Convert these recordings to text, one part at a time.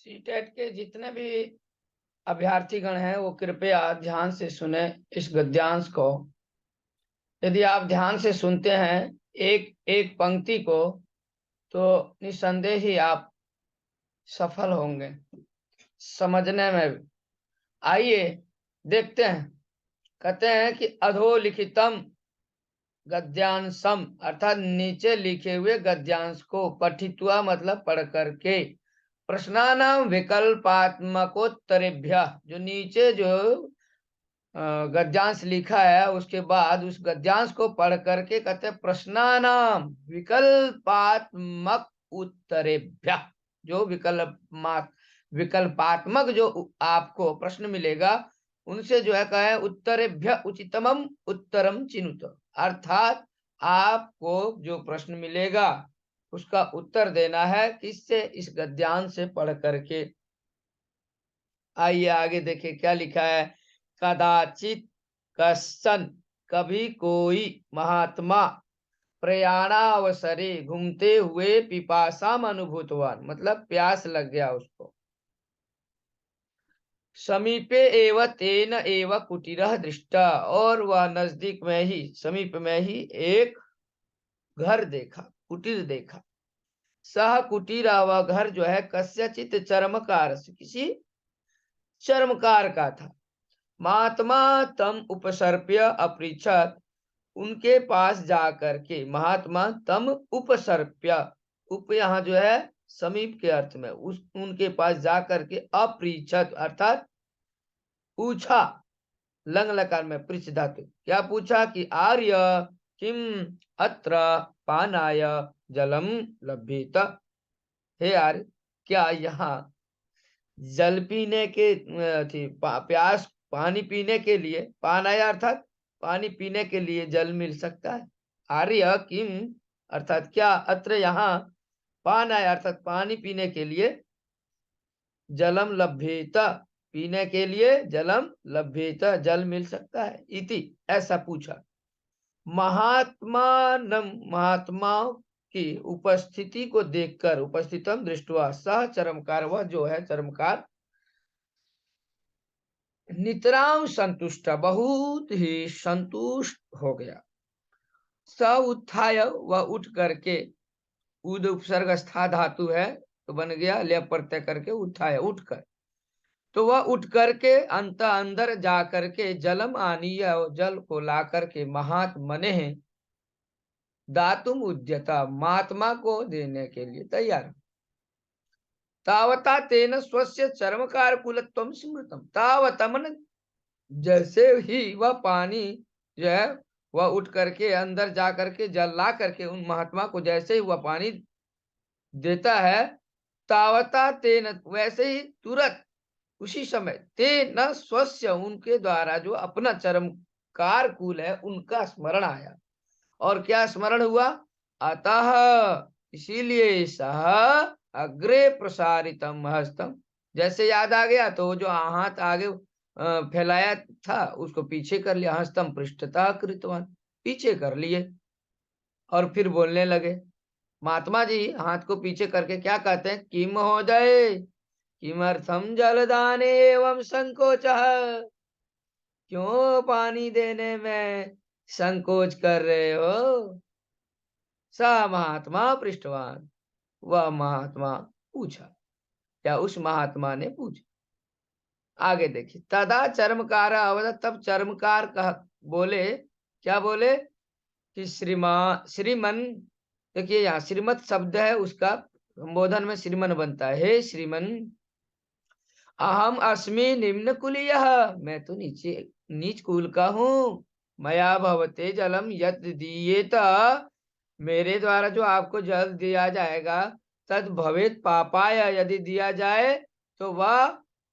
CTET के जितने भी अभ्यर्थीगण हैं वो कृपया ध्यान से सुने इस गद्यांश को। यदि आप ध्यान से सुनते हैं एक एक पंक्ति को तो निस्संदेह ही आप सफल होंगे समझने में भी। आइए देखते हैं। कहते हैं कि अधोलिखितम गद्यांशम अर्थात नीचे लिखे हुए गद्यांश को पठित्वा मतलब पढ़ करके प्रश्नानाम विकल्पात्मकोत्तरेभ्य जो नीचे जो गद्यांश लिखा है उसके बाद उस गद्यांश को पढ़ करके कहते हैं प्रश्नानाम विकल्पात्मक उत्तरेभ्य जो विकल्पात्मक जो आपको प्रश्न मिलेगा उनसे जो है कहे उत्तरेभ्य उचितमम उत्तरम चिनुत अर्थात आपको जो प्रश्न मिलेगा उसका उत्तर देना है किससे इस गद्यांश से पढ़ करके। आइए आगे देखिए क्या लिखा है। कदाचित कश्चन कभी कोई महात्मा प्रयाणावसरे घूमते हुए पिपासाम अनुभूतवान मतलब प्यास लग गया उसको। समीपे एव तेन एव कुटीरः दृष्टा और वह नजदीक में ही समीप में ही एक घर देखा कुटीर देखा। सह कुटीरा वह घर जो है कस्यचित चर्मकार से किसी चर्मकार का था। महात्मा तम उपसर्प्य अपृच्छत उनके पास जाकर के महात्मा तम उपसर्प्य उप यहाँ जो है समीप के अर्थ में उस उनके पास जाकर के अपृच्छत अर्थात पूछा। लंग लकार में पृच्छ धातु क्या पूछा कि आर्य किम अत्र पानाय जलम लभ्येत। हे आर्य क्या यहाँ जल पीने के प्यास पानी पीने के लिए पानाय अर्थात पानी पीने के लिए जल मिल सकता है। आर्य किम अर्थात क्या अत्र यहाँ पानाय अर्थात पानी पीने के लिए जलम लभ्येत पीने के लिए जलम लभ्येत जल मिल सकता है इति ऐसा पूछा। महात्माओं की उपस्थिति को देखकर उपस्थितम दृष्टवा सह चरमकार वह जो है चरमकार नितराम संतुष्ट बहुत ही संतुष्ट हो गया। स उत्थाय वह उठ करके उद उपसर्ग स्था धातु है तो बन गया लेप प्रत्यय करके उत्थाय उठकर तो वह उठ करके अंदर जा करके जलम आनीय जल को ला करके महात्मने दातुम उद्यता महात्मा को देने के लिए तैयार। तावता तेन स्वस्य चर्मकार कुलत्वम स्मृतम तावता मन जैसे ही वह पानी जो है वह उठ करके अंदर जा करके जल ला करके उन महात्मा को जैसे ही वह पानी देता है तावता तेन वैसे ही तुरंत उसी समय तेन स्वस्य उनके द्वारा जो अपना चरमकार कुल है उनका स्मरण आया। और क्या स्मरण हुआ अतः इसीलिए सह अग्रे प्रसारितम हस्तम जैसे याद आ गया तो जो हाथ आगे फैलाया था उसको पीछे कर लिया। हस्तम पृष्ठतः कृतवान पीछे कर लिए और फिर बोलने लगे। महात्मा जी हाथ को पीछे करके क्या कहते हैं किम महोदय किमर्थम जलदाने एवं संकोचः क्यों पानी देने में संकोच कर रहे हो। स महात्मा पृष्ठवान वह महात्मा पूछा या उस महात्मा ने पूछा। आगे देखिए तदा चर्मकार अवदत तब चर्मकार कह बोले क्या बोले कि श्रीमन देखिए यहाँ श्रीमत शब्द है उसका संबोधन में श्रीमन बनता है। हे श्रीमन अहम अस्मि निम्न कुलीय मैं तो नीच कुल का हूँ। मया भवते जलम यद दीयेत मेरे द्वारा जो आपको जल दिया जाएगा तद भवेत पापाय यदि दिया जाए तो वह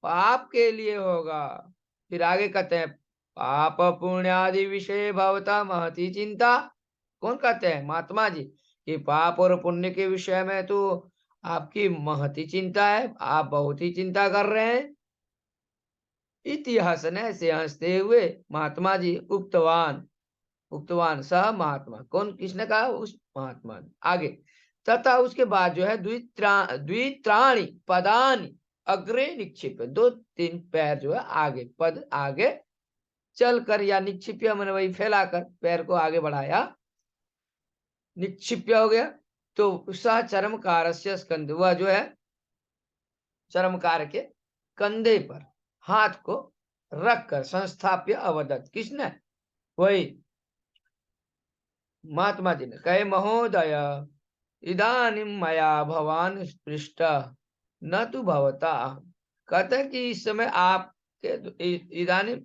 पाप के लिए होगा। फिर आगे कहते हैं पाप पुण्यादि विषय भवता महती चिंता। कौन कहते हैं महात्मा जी कि पाप और पुण्य के विषय में तो आपकी महती चिंता है आप बहुत ही चिंता कर रहे हैं। इतिहास ने से हंसते हुए महात्मा जी उक्तवान सह महात्मा कौन किसने कहा उस महात्मा ने। आगे तथा उसके बाद जो है द्वित्राणी पदानी अग्रे निक्षिप्य, 2-3 पैर जो है आगे, पद आगे चलकर, या निक्षिप्य मैंने वही फैलाकर पैर को आगे बढ़ाया, निक्षिप्य हो गया। तो सह चर्मकारस्य स्कंध, वह जो है चर्मकार के कंधे पर हाथ को रखकर संस्थाप्य अवदत, किसने? वही महात्मा जी ने कहे, महोदय इदानीं मया भवान स्पृष्ट न तो भवता। कहते हैं कि इस समय आपके, इदानीं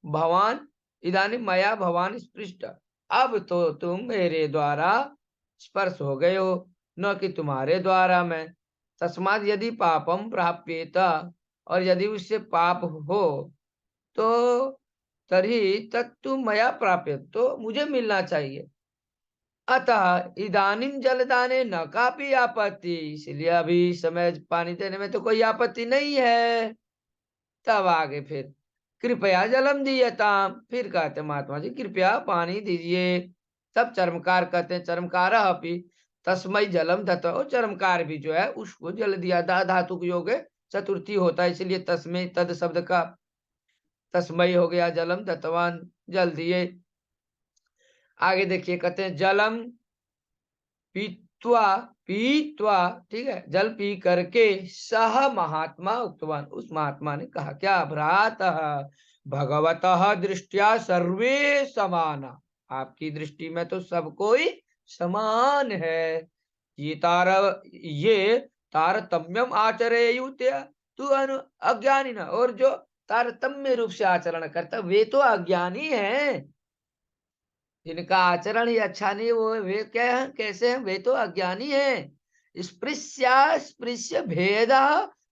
भवान, इदानीं मया भवान स्पृष्ट, अब तो तुम मेरे द्वारा स्पर्श हो गए हो, न कि तुम्हारे द्वारा मैं। तस्मात् यदि पापम प्राप्येत, और यदि उससे पाप हो तो तर्हि तत्तु मया प्राप्य, तो मुझे मिलना चाहिए। अतः इदानीं जलदाने न कापि आपत्ति, इसलिए अभी समय पानी देने में तो कोई आपत्ति नहीं है। तब आगे फिर कृपया जलम दीयताम, फिर कहते महात्मा जी कृपया पानी दीजिए। तब चर्मकार कहते हैं, चर्मकार अपि तस्मै जलम दत्त, और चर्मकार भी जो है उसको जल दिया। धातु के योग चतुर्थी होता है, इसलिए तस्मै तद शब्द का तस्मै हो गया, जलम दत्तवान, जल दिए। आगे देखिए कहते हैं जलम पीत्वा, पीत्वा, ठीक है, जल पी करके सह महात्मा उक्तवान, उस महात्मा ने कहा क्या? भ्रातः भगवतः दृष्टिया सर्वे समाना, आपकी दृष्टि में तो सब कोई समान है। ये तारतम्यम आचरेयुत्य तू अज्ञानी न, और जो तारतम्य रूप से आचरण करता वे तो अज्ञानी हैं। जिनका आचरण ही अच्छा नहीं, वो वे क्या है, कैसे हैं? वे तो अज्ञानी हैं। स्पृश्य भेद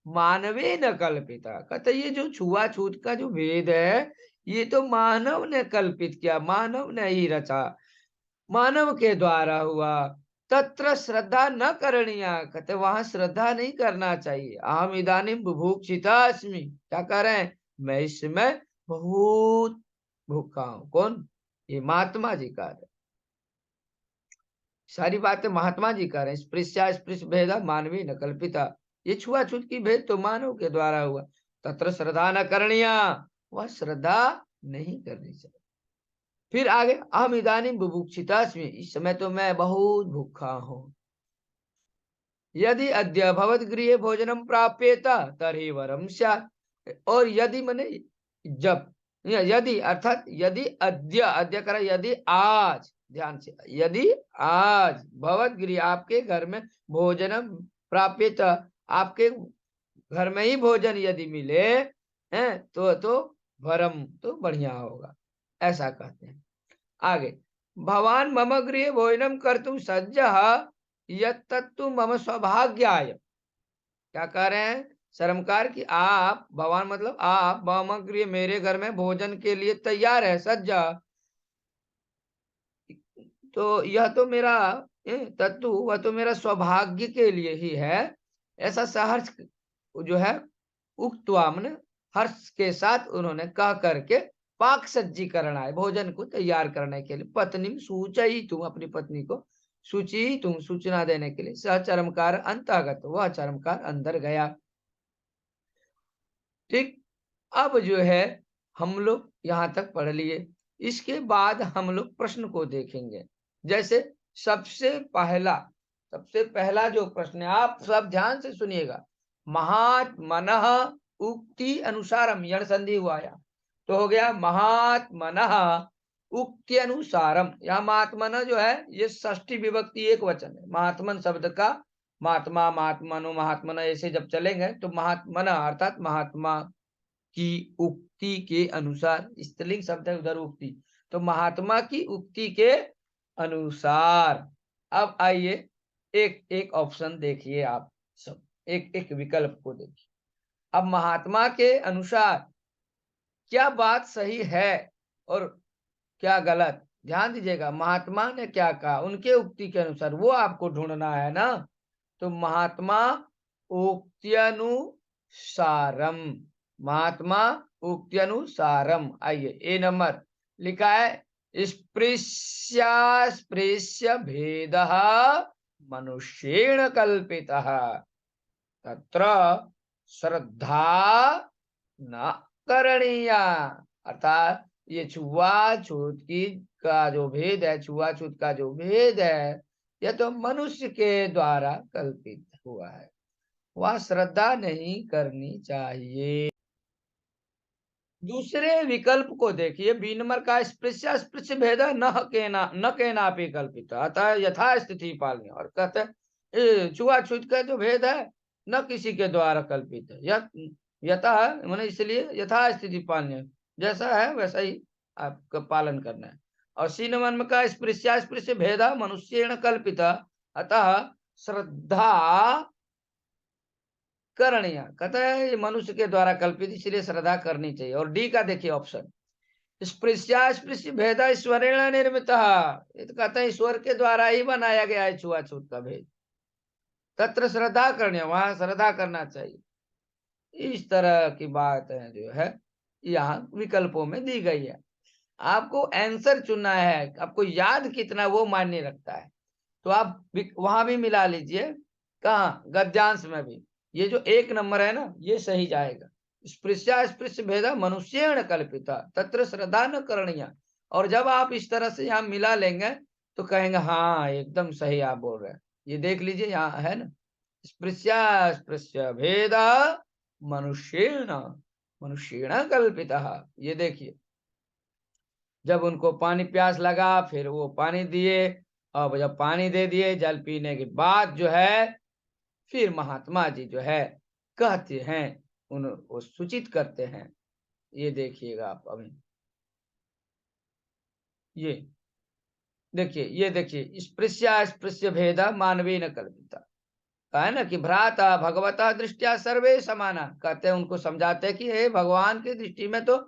मानवे न कल्पिता, कहते ये जो छुआछूत का जो भेद है, ये तो मानव ने कल्पित किया, मानव ने ही रचा, मानव के द्वारा हुआ। तत्र श्रद्धा न करणीया, कहते वहां श्रद्धा नहीं करना चाहिए। अहम इदानीम बुभुक्षिता अस्मि, क्या कर रहे हैं? मैं इस समय बहुत भूखा हूं। कौन? ये महात्मा जी का है। सारी बातें महात्मा जी कर रहे हैं। स्पृश्या स्पृश भेदा मानवी न कल्पिता, ये छुआछूत की भेद तो मानव के द्वारा हुआ। तत्र श्रद्धा न करणीया, वह श्रद्धा नहीं करनी चाहिए। फिर आगे, अहम इदानीम बुभुक्षितास्मि, इस समय तो मैं बहुत भूखा हूं। यदि अद्य भवत गृहे भोजनम प्राप्येत तर्हि वरम स्यात्, और यदि मने जब, यदि अर्थात यदि अद्य, अद्य करा यदि आज, ध्यान से, यदि आज भवत गृह, आपके घर में भोजनम प्राप्येत, आपके घर में ही भोजन यदि मिले हैं तो वरम, तो बढ़िया होगा, ऐसा कहते हैं। आगे, भवान मम गृहे भोजनम कर्तुम सज्जः यत्तत्तु मम सौभाग्याय, क्या कह रहे हैं? शर्मकार की आप, भगवान मतलब आप, मम गृह, मेरे घर में भोजन के लिए तैयार है, सज्जा, तो यह तो मेरा तत्तु, वह तो मेरा सौभाग्य के लिए ही है। ऐसा सहर्ष जो है उक्तवा, मन हर्ष के साथ उन्होंने कह करके पाक सज्जीकरण आए, भोजन को तैयार करने के लिए। पत्नी सूचई, तुम अपनी पत्नी को सूची, तुम सूचना देने के लिए। सह चरमकार अंतर्गत, वह चरमकार अंदर गया। ठीक, अब जो है हम लोग यहाँ तक पढ़ लिए। इसके बाद हम लोग प्रश्न को देखेंगे। जैसे सबसे पहला जो प्रश्न है, आप सब ध्यान से सुनिएगा। महात्मनः उक्ति अनुसारम, यण संधि हुआ या तो हो गया महात्मनः उक्ति अनुसारम। यहाँ महात्मन जो है ये षष्ठी विभक्ति एक वचन है। महात्मन शब्द का महात्मा, महात्मनो, महात्मन ऐसे जब चलेंगे तो महात्मन अर्थात महात्मा की उक्ति के अनुसार, स्त्रीलिंग शब्द है, उधर उक्ति, तो महात्मा की उक्ति के अनुसार। अब आइए एक एक ऑप्शन देखिए, आप सब एक एक विकल्प को देखिए। अब महात्मा के अनुसार क्या बात सही है और क्या गलत, ध्यान दीजिएगा। महात्मा ने क्या कहा, उनके उक्ति के अनुसार, वो आपको ढूंढना है ना। तो महात्मा उक्त्यनुसारम, महात्मा उक्त्यनुसारम। आइए, ए नंबर लिखा है, स्पृश्य भेदः मनुष्येण कल्पितः, तत्र श्रद्धा न करणीया, अर्थात ये छुआछूत की का जो भेद है, छुआछूत का जो भेद है, यह तो मनुष्य के द्वारा कल्पित हुआ है, वह श्रद्धा नहीं करनी चाहिए। दूसरे विकल्प को देखिए, बी नंबर का स्पृश्य भेद न केनापि कल्पित, अतः यथा स्थिति पालनीय। और कहते हैं छुआछूत का जो भेद है न किसी के द्वारा कल्पित है, यथा मैंने इसलिए यथा स्थिति पालनीय, जैसा है वैसा ही आपका पालन करना है। और सी नंबर का स्पृश्य भेद मनुष्येण कल्पित, अतः श्रद्धा करणीय, कहता है ये मनुष्य के द्वारा कल्पित, इसलिए श्रद्धा करनी चाहिए। और डी का देखिए ऑप्शन, स्पृश्य भेद ईश्वरेण निर्मित, ये तो कहते हैं ईश्वर के द्वारा ही बनाया गया है छुआछूत का भेद, तत्र श्रद्धा करनी, वहां श्रद्धा करना चाहिए। इस तरह की बात है जो है यहाँ विकल्पों में दी गई है। आपको आंसर चुनना है, आपको याद कितना वो मायने रखता है। तो आप वहां भी मिला लीजिए, कहा गद्यांश में भी ये जो एक नंबर है ना, ये सही जाएगा। स्पृश्य भेद मनुष्येण कल्पिता तत्र श्रद्धा न करणीय। और जब आप इस तरह से यहाँ मिला लेंगे तो कहेंगे हाँ एकदम सही आप बोल रहे हैं। ये देख लीजिए यहाँ है ना, स्पृश्य भेद मनुष्येण मनुष्येण कल्पिता। ये देखिए, जब उनको पानी प्यास लगा फिर वो पानी दिए, अब जब पानी दे दिए, जल पीने के बाद जो है फिर महात्मा जी जो है कहते हैं, उनको सूचित करते हैं। ये देखिएगा आप अभी, ये देखिए, ये देखिए स्पृश्य भेद मानवीय न कल्पिता, कहा है ना कि भ्राता भगवता दृष्टिया सर्वे समाना, कहते हैं उनको समझाते हैं कि हे भगवान की दृष्टि में तो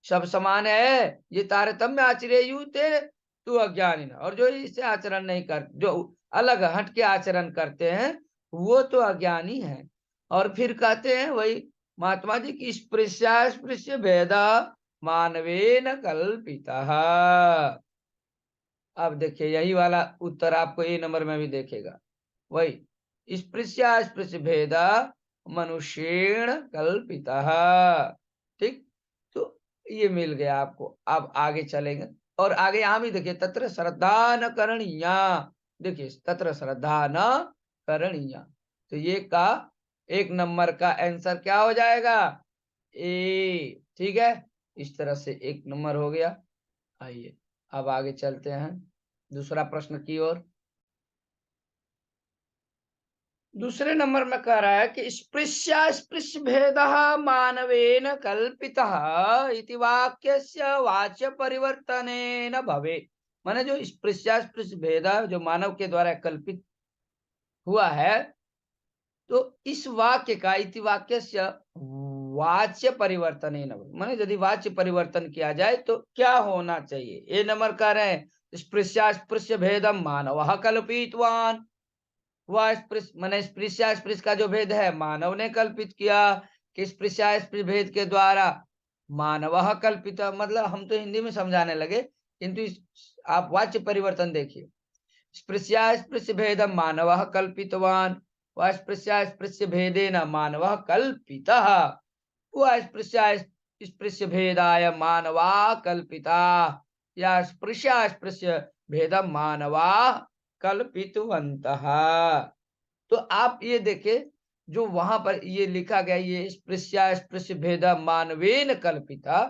सब समान है, ये तारतम्य आचरेयु तेरे तू अज्ञानी न। और जो इससे आचरण नहीं कर, जो अलग हट के आचरण करते हैं वो तो अज्ञानी है। और फिर कहते हैं वही महात्मा जी की स्पृश्य भेद मानवेन कल्पिता। अब देखिए यही वाला उत्तर आपको ए नंबर में भी देखेगा, वही स्पृश्य भेद मनुष्येण कल्पिता। ठीक, तो ये मिल गया आपको। अब आगे चलेंगे और आगे यहां भी देखिए, तत्र श्रद्धा न करणीया, देखिए तत्र श्रद्धा न करणीया, तो ये का एक नंबर का आंसर क्या हो जाएगा, ए। ठीक है, इस तरह से एक नंबर हो गया। आइए अब आगे चलते हैं दूसरा प्रश्न की ओर। दूसरे नंबर में कह रहा है कि स्पृश्य भेद मानवेन कल्पितः इति वाक्यस्य वाच्य परिवर्तनेन भवेत्। माने जो स्पृश्य भेद जो मानव के द्वारा कल्पित हुआ है, तो इस वाक्य का इति वाक्यस्य वाच्य परिवर्तनेन भवेत्, माने यदि वाच्य परिवर्तन किया जाए तो क्या होना चाहिए। ए नंबर कह रहे हैं स्पृश्य भेदम मानवः कल्पितवान, वह माने स्पृश्य का जो भेद है मानव ने कल्पित किया, कि स्पृश्य भेद के द्वारा मानव कल्पित, मतलब हम तो हिंदी में समझाने लगे, किंतु आप वाच्य परिवर्तन देखिए, स्पृश्य भेदम मानव कल्पितवान, वह स्पृश्य भेदेन मानव कल्पितः, वह स्पृश्य भेदाय मानवा कल्पिता, या स्पृश्य भेदम मानवा कल्पितवन्तः। तो आप ये देखें, जो वहां पर ये लिखा गया, ये स्पृश्य भेद मानवेन कल्पिता,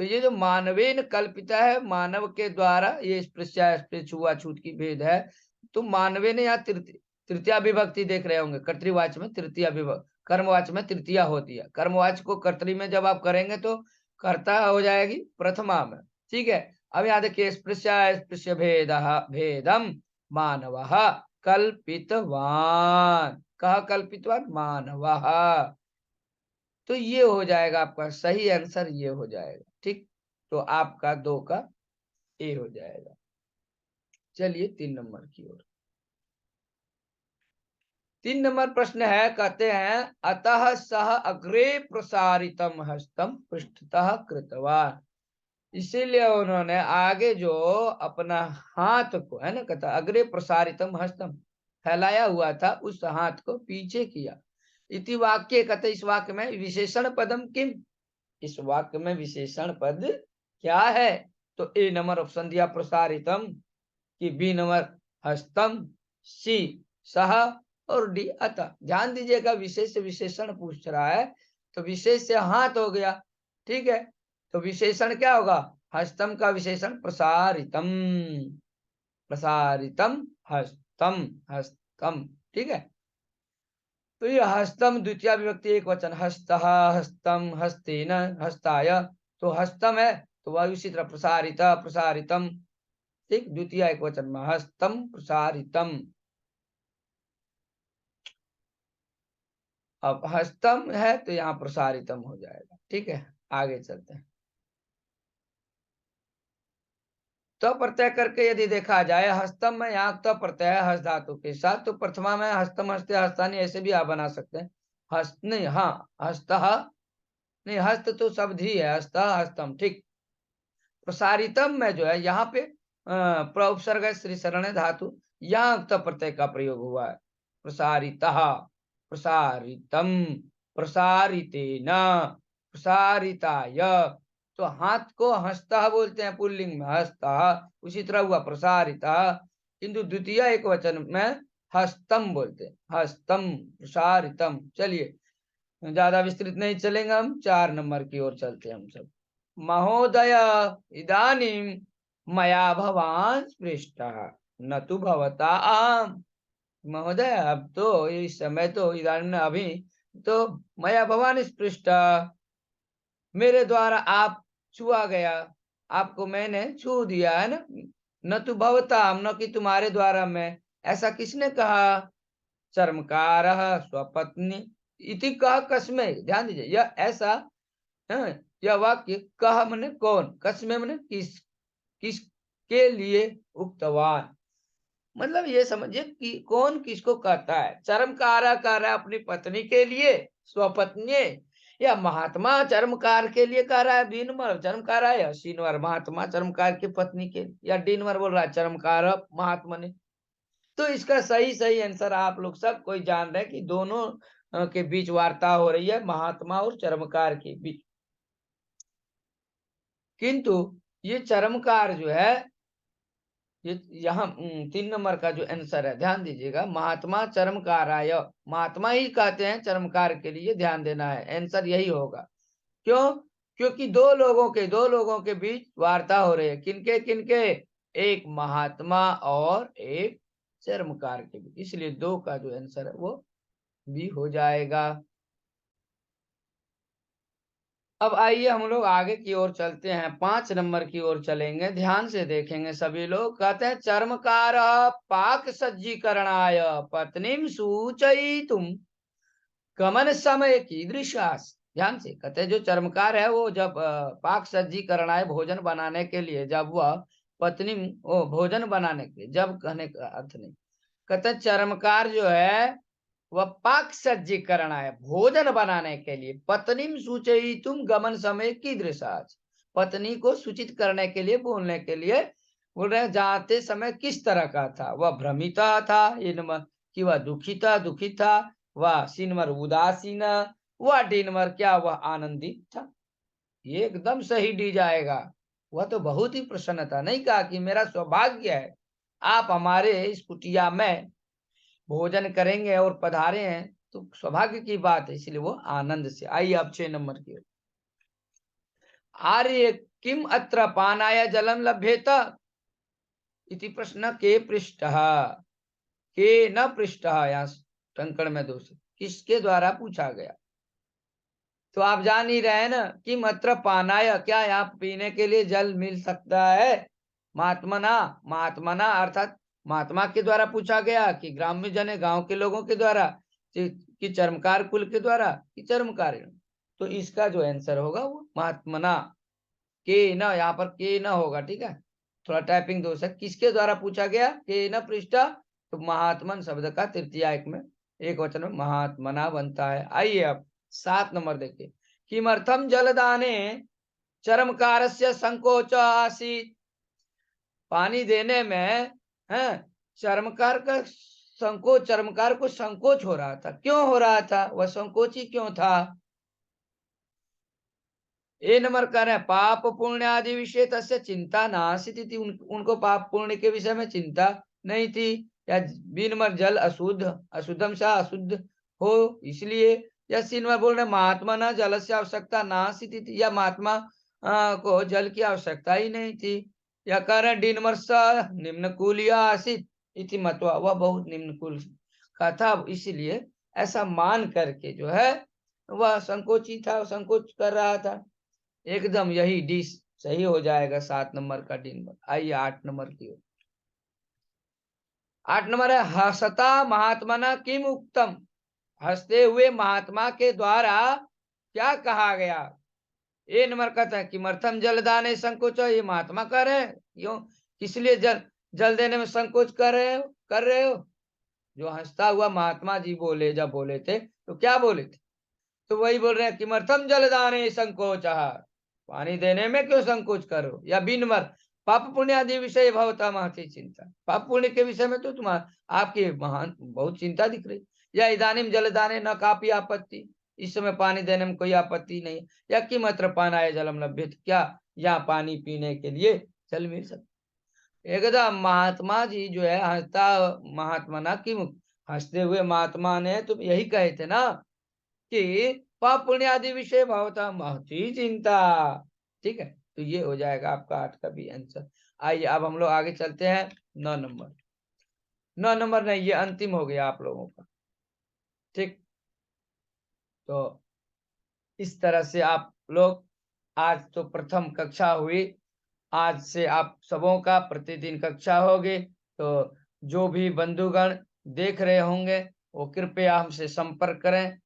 तो ये जो मानवेन कल्पिता है, मानव के द्वारा ये स्पृश्य छुआछूत की भेद है, तो मानवेन या तृतीया विभक्ति देख रहे होंगे, कर्तृवाच्य में तृतीया विभक्ति, कर्मवाच्य में तृतीया होती है, कर्मवाच्य को कर्तरी में जब आप करेंगे तो कर्ता हो जाएगी प्रथमा में। ठीक है, अब यहाँ देखिए स्पृश्य भेदम मानव कल्पितवान, कहा कल्पितवान, मानव, तो ये हो जाएगा आपका सही आंसर, ये हो जाएगा। ठीक, तो आपका 2 का ए हो जाएगा। चलिए 3 नंबर की ओर। 3 नंबर प्रश्न है, कहते हैं अतः सह अग्रे प्रसारितम हस्तम पृष्ठतः कृतवान, इसीलिए उन्होंने आगे जो अपना हाथ को है ना, कहता अग्रे प्रसारितम हस्तम, फैलाया हुआ था उस हाथ को पीछे किया। इति वाक्य कहते इस वाक्य में विशेषण पदम किम, इस वाक्य में विशेषण पद क्या है? तो ए नंबर ऑप्शन दिया प्रसारितम, कि बी नंबर हस्तम, सी सह और डी अतः। ध्यान दीजिएगा विशेष विशेषण पूछ रहा है तो विशेष से हाथ हो गया, ठीक है। तो विशेषण क्या होगा? हस्तम का विशेषण प्रसारितम, प्रसारितम हस्तम, हस्तम, ठीक है। तो ये हस्तम द्वितीय विभक्ति एक वचन, हस्तः हस्तम हस्तेन हस्ताय, तो हस्तम है तो वह उसी तरह प्रसारित प्रसारितम, ठीक, द्वितीय एक वचन में हस्तम प्रसारितम। अब हस्तम है तो यहाँ प्रसारितम हो जाएगा, ठीक है। आगे चलते हैं। तो प्रत्यय करके यदि देखा जाए हस्तम में यहाँ तो प्रत्यय है हस्त धातु के साथ, तो प्रथमा में हस्तम हस्ते हस्तानी ऐसे भी आप बना सकते हैं। हस्त नहीं, हाँ हस्त नहीं, हस्त तो शब्द ही है, हस्त हस्तम, ठीक। प्रसारितम में जो है यहाँ पे प्रउपसर्ग है श्री शरण धातु, यहाँ तो प्रत्यय का प्रयोग हुआ है। प्रसारितः, प्रसारितम, प्रसारितेन, प्रसारिताय। तो हाथ को हस्तः बोलते हैं पुल्लिंग में, हस्तः, उसी तरह हुआ प्रसारितः, किंतु द्वितीय एक वचन में हस्तम बोलते हैं, हस्तम प्रसारितम। चलिए ज्यादा विस्तृत नहीं चलेंगे, हम 4 नंबर की ओर चलते हैं हम सब। महोदय इदानीं मया भवान स्पृष्टः न तु भवता आम। महोदय अब तो इस समय तो इदानीं अभी तो मया भवान स्पृष्ट, मेरे द्वारा आप छुआ गया, आपको मैंने छू दिया है ना। न तु भवता, न कि तुम्हारे द्वारा मैं, ऐसा किसने कहा? चर्मकारः स्वपत्नी इति कह कस्मै। ध्यान दीजिए यह ऐसा, हाँ, यह वाक्य कह मने कौन, कस्मै मने किस, किसके लिए उक्तवान, मतलब ये समझिए कि कौन किसको कहता है। चर्मकारा कह रहा है अपनी पत्नी के लिए, स्वपत्नी, या महात्मा चर्मकार के लिए कह रहा है, दीनवर चर्मकार है, या सीनवर महात्मा चर्मकार की पत्नी के, या डीनवर बोल रहा है चर्मकार महात्मा ने। तो इसका सही सही आंसर आप लोग सब कोई जान रहे हैं कि दोनों के बीच वार्ता हो रही है, महात्मा और चर्मकार के बीच। किंतु ये चर्मकार जो है, ये यहाँ 3 नंबर का जो आंसर है, ध्यान दीजिएगा, महात्मा चर्मकाराय, महात्मा ही कहते हैं चर्मकार के लिए, ध्यान देना है, आंसर यही होगा। क्यों? क्योंकि दो लोगों के बीच वार्ता हो रही है, किनके किनके? एक महात्मा और एक चर्मकार के बीच, इसलिए 2 का जो आंसर है वो भी हो जाएगा। अब आइए हम लोग आगे की ओर चलते हैं, 5 नंबर की ओर चलेंगे, ध्यान से देखेंगे सभी लोग। कहते हैं चर्मकार पाक सज्जीकरणाय पत्नीम सूचयितुम गमन समय कीदृशास्। ध्यान से कहते हैं जो चर्मकार है वो जब पाक सज्जीकरणाय भोजन बनाने के लिए, जब वह पत्नी ओ भोजन बनाने के लिए, जब कहने का अर्थ नहीं, कहते हैं चर्मकार जो है वह पाक सज्जीकरण है भोजन बनाने के लिए, पत्नी सूचयितुम गमन समय कीदृशास्, पत्नी को सूचित करने के लिए, बोलने के लिए बोल रहे हैं जाते समय किस तरह का था। वह भ्रमिता था, कि वह दुखित था, वह सीनवर उदासीन, वह डीनवर क्या वह आनंदित था। ये एकदम सही डी जाएगा। वह तो बहुत ही प्रसन्न था, नहीं कहा कि मेरा सौभाग्य है आप हमारे इस कुटिया में भोजन करेंगे और पधारे हैं, तो सौभाग्य की बात है, इसलिए वो आनंद से। आइए अब 6 नंबर की। आर्य किम अत्र पानाय जलम लभ्येत इति प्रश्न के पृष्ठः, के न पृष्ठः, यहाँ टंकण में दोष, किसके द्वारा पूछा गया? तो आप जान ही रहे हैं ना कि मात्र पानाय, क्या यहाँ पीने के लिए जल मिल सकता है? महात्मना, महात्मना अर्थात महात्मा के द्वारा पूछा गया, कि ग्राम्य जन है गांव के लोगों के द्वारा, कि चर्मकार कुल के द्वारा, कि चर्मकार। तो इसका जो आंसर होगा वो महात्मना, के न, यहाँ पर के न होगा, ठीक है, थोड़ा टाइपिंग दोष है। किसके द्वारा पूछा गया? के न पृष्ठ, तो महात्मन शब्द का तृतीय एक में एक वचन में महात्मना बनता है। आइए अब 7 नंबर देखिए। किमर्थम जलदाने चर्मकारस्य संकोच आसीत्, पानी देने में है चर्मकार का संकोच, चर्मकार को संकोच हो रहा था। क्यों हो रहा था? वह संकोची क्यों था? ए नंबर कह रहे हैं, पाप पुण्य आदि विषय तस्य चिंता नासीति थी। उनको पाप पुण्य के विषय में चिंता नहीं थी। या बी नंबर, जल अशुद्ध, अशुद्धम सा अशुद्ध हो इसलिए। या सी नंबर बोल रहे, महात्मा न जल से आवश्यकता नासीति थी, या महात्मा को जल की आवश्यकता ही नहीं थी। या कह रहे हैं डी नंबर, स निम्न कुलिया आसित इति मत्वा, वह बहुत निम्न कुल का था, इसीलिए ऐसा मान करके जो है वह संकोची था, संकोच कर रहा था। एकदम यही डी सही हो जाएगा, 7 नंबर का डी नंबर। आइए 8 नंबर की ओर। 8 नंबर है, हसता महात्मना किम उक्तम। हंसते हुए महात्मा के द्वारा क्या कहा गया? ए नंबर कहता है, किमर्थम जलदाने संकोच, ये महात्मा कह रहे हैं क्यों, किस लिए जल देने में संकोच कर रहे हो? जो हंसता हुआ महात्मा जी बोले, जब बोले थे तो क्या बोले थे? तो वही बोल रहे हैं, किमर्थम जलदाने संकोच, पानी देने में क्यों संकोच करो? या बी नंबर, पाप पुण्य आदि विषय भवता महती चिंता, पाप पुण्य के विषय में तो तुम्हारा आपकी महान बहुत चिंता दिख रही। या इदानीम जलदाने न काफी आपत्ति, इस समय पानी देने में कोई आपत्ति नहीं। या किमत्र पानाय जलम लभ्यते, क्या यहाँ पानी पीने के लिए जल मिल सकता? एकदम महात्मा जी जो है हंसता, महात्मा ना कि हंसते हुए महात्मा ने तो यही कहे थे ना कि पाप पुण्य आदि विषय भवता महती चिंता। ठीक है, तो ये हो जाएगा आपका 8 का भी आंसर। आइए अब हम लोग आगे चलते हैं 9 नंबर। 9 नंबर नहीं, ये अंतिम हो गया आप लोगों का। ठीक, तो इस तरह से आप लोग, आज तो प्रथम कक्षा हुई, आज से आप सबों का प्रतिदिन कक्षा होगी। तो जो भी बंधुगण देख रहे होंगे वो कृपया हमसे संपर्क करें।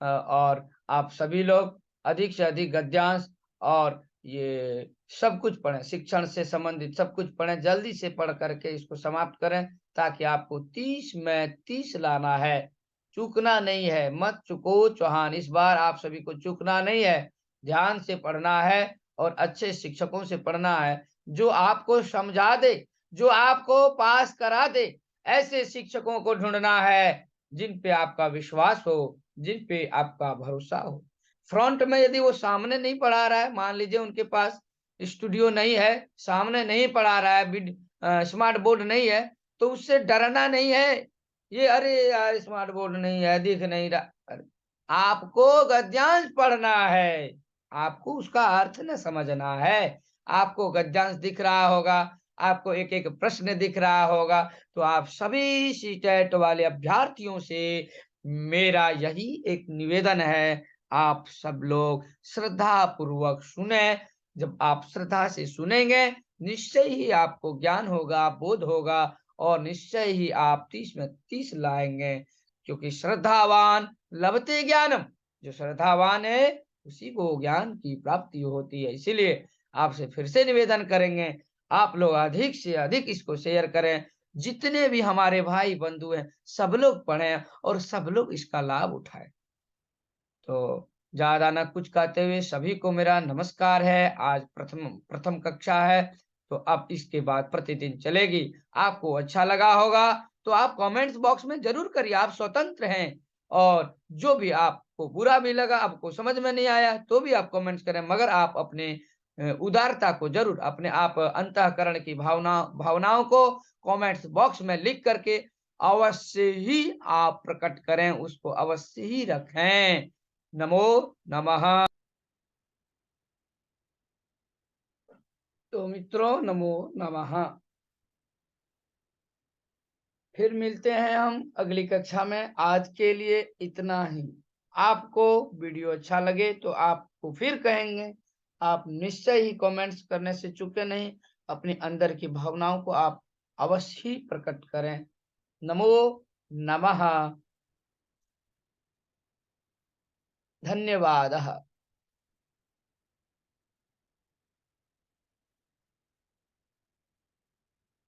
और आप सभी लोग अधिक से अधिक गद्यांश और ये सब कुछ पढ़ें, शिक्षण से संबंधित सब कुछ पढ़ें, जल्दी से पढ़ करके इसको समाप्त करें, ताकि आपको 30 में 30 लाना है। चूकना नहीं है, मत चुको चौहान, इस बार आप सभी को चूकना नहीं है। ध्यान से पढ़ना है और अच्छे शिक्षकों से पढ़ना है, जो आपको समझा दे, जो आपको पास करा दे। ऐसे शिक्षकों को ढूंढना है जिन पे आपका विश्वास हो, जिन पे आपका भरोसा हो। फ्रंट में यदि वो सामने नहीं पढ़ा रहा है, मान लीजिए उनके पास स्टूडियो नहीं है, सामने नहीं पढ़ा रहा है, स्मार्ट बोर्ड नहीं है, तो उससे डरना नहीं है। ये अरे यार स्मार्ट बोर्ड नहीं है, दिख नहीं रहा। अरे, आपको गद्यांश पढ़ना है, आपको उसका अर्थ न समझना है। आपको गद्यांश दिख रहा होगा, आपको एक एक प्रश्न दिख रहा होगा, तो आप सभी सीटेट वाले अभ्यर्थियों से मेरा यही एक निवेदन है, आप सब लोग श्रद्धा पूर्वक सुने। जब आप श्रद्धा से सुनेंगे, निश्चय ही आपको ज्ञान होगा, बोध होगा, और निश्चय ही आप 30 में 30 लाएंगे, क्योंकि श्रद्धावान लभते ज्ञानम, जो श्रद्धावान है उसी को ज्ञान की प्राप्ति होती है। इसीलिए आपसे फिर से निवेदन करेंगे, आप लोग अधिक से अधिक इसको शेयर करें। जितने भी हमारे भाई बंधु हैं, सब लोग पढ़ें और सब लोग इसका लाभ उठाएं। तो ज्यादा न कुछ कहते हुए सभी को मेरा नमस्कार है। आज प्रथम प्रथम कक्षा है, तो अब इसके बाद प्रतिदिन चलेगी। आपको अच्छा लगा होगा तो आप कमेंट्स बॉक्स में जरूर करिए, आप स्वतंत्र हैं। और जो भी आपको बुरा भी लगा, आपको समझ में नहीं आया, तो भी आप कमेंट्स करें, मगर आप अपने उदारता को जरूर, अपने आप अंतःकरण की भावनाओं को कमेंट्स बॉक्स में लिख करके अवश्य ही आप प्रकट करें, उसको अवश्य ही रखें। नमो नमः। तो मित्रों, नमो नमः। फिर मिलते हैं हम अगली कक्षा में। आज के लिए इतना ही। आपको वीडियो अच्छा लगे तो आपको फिर कहेंगे, आप निश्चय ही कमेंट्स करने से चूके नहीं। अपने अंदर की भावनाओं को आप अवश्य ही प्रकट करें। नमो नमः। धन्यवाद।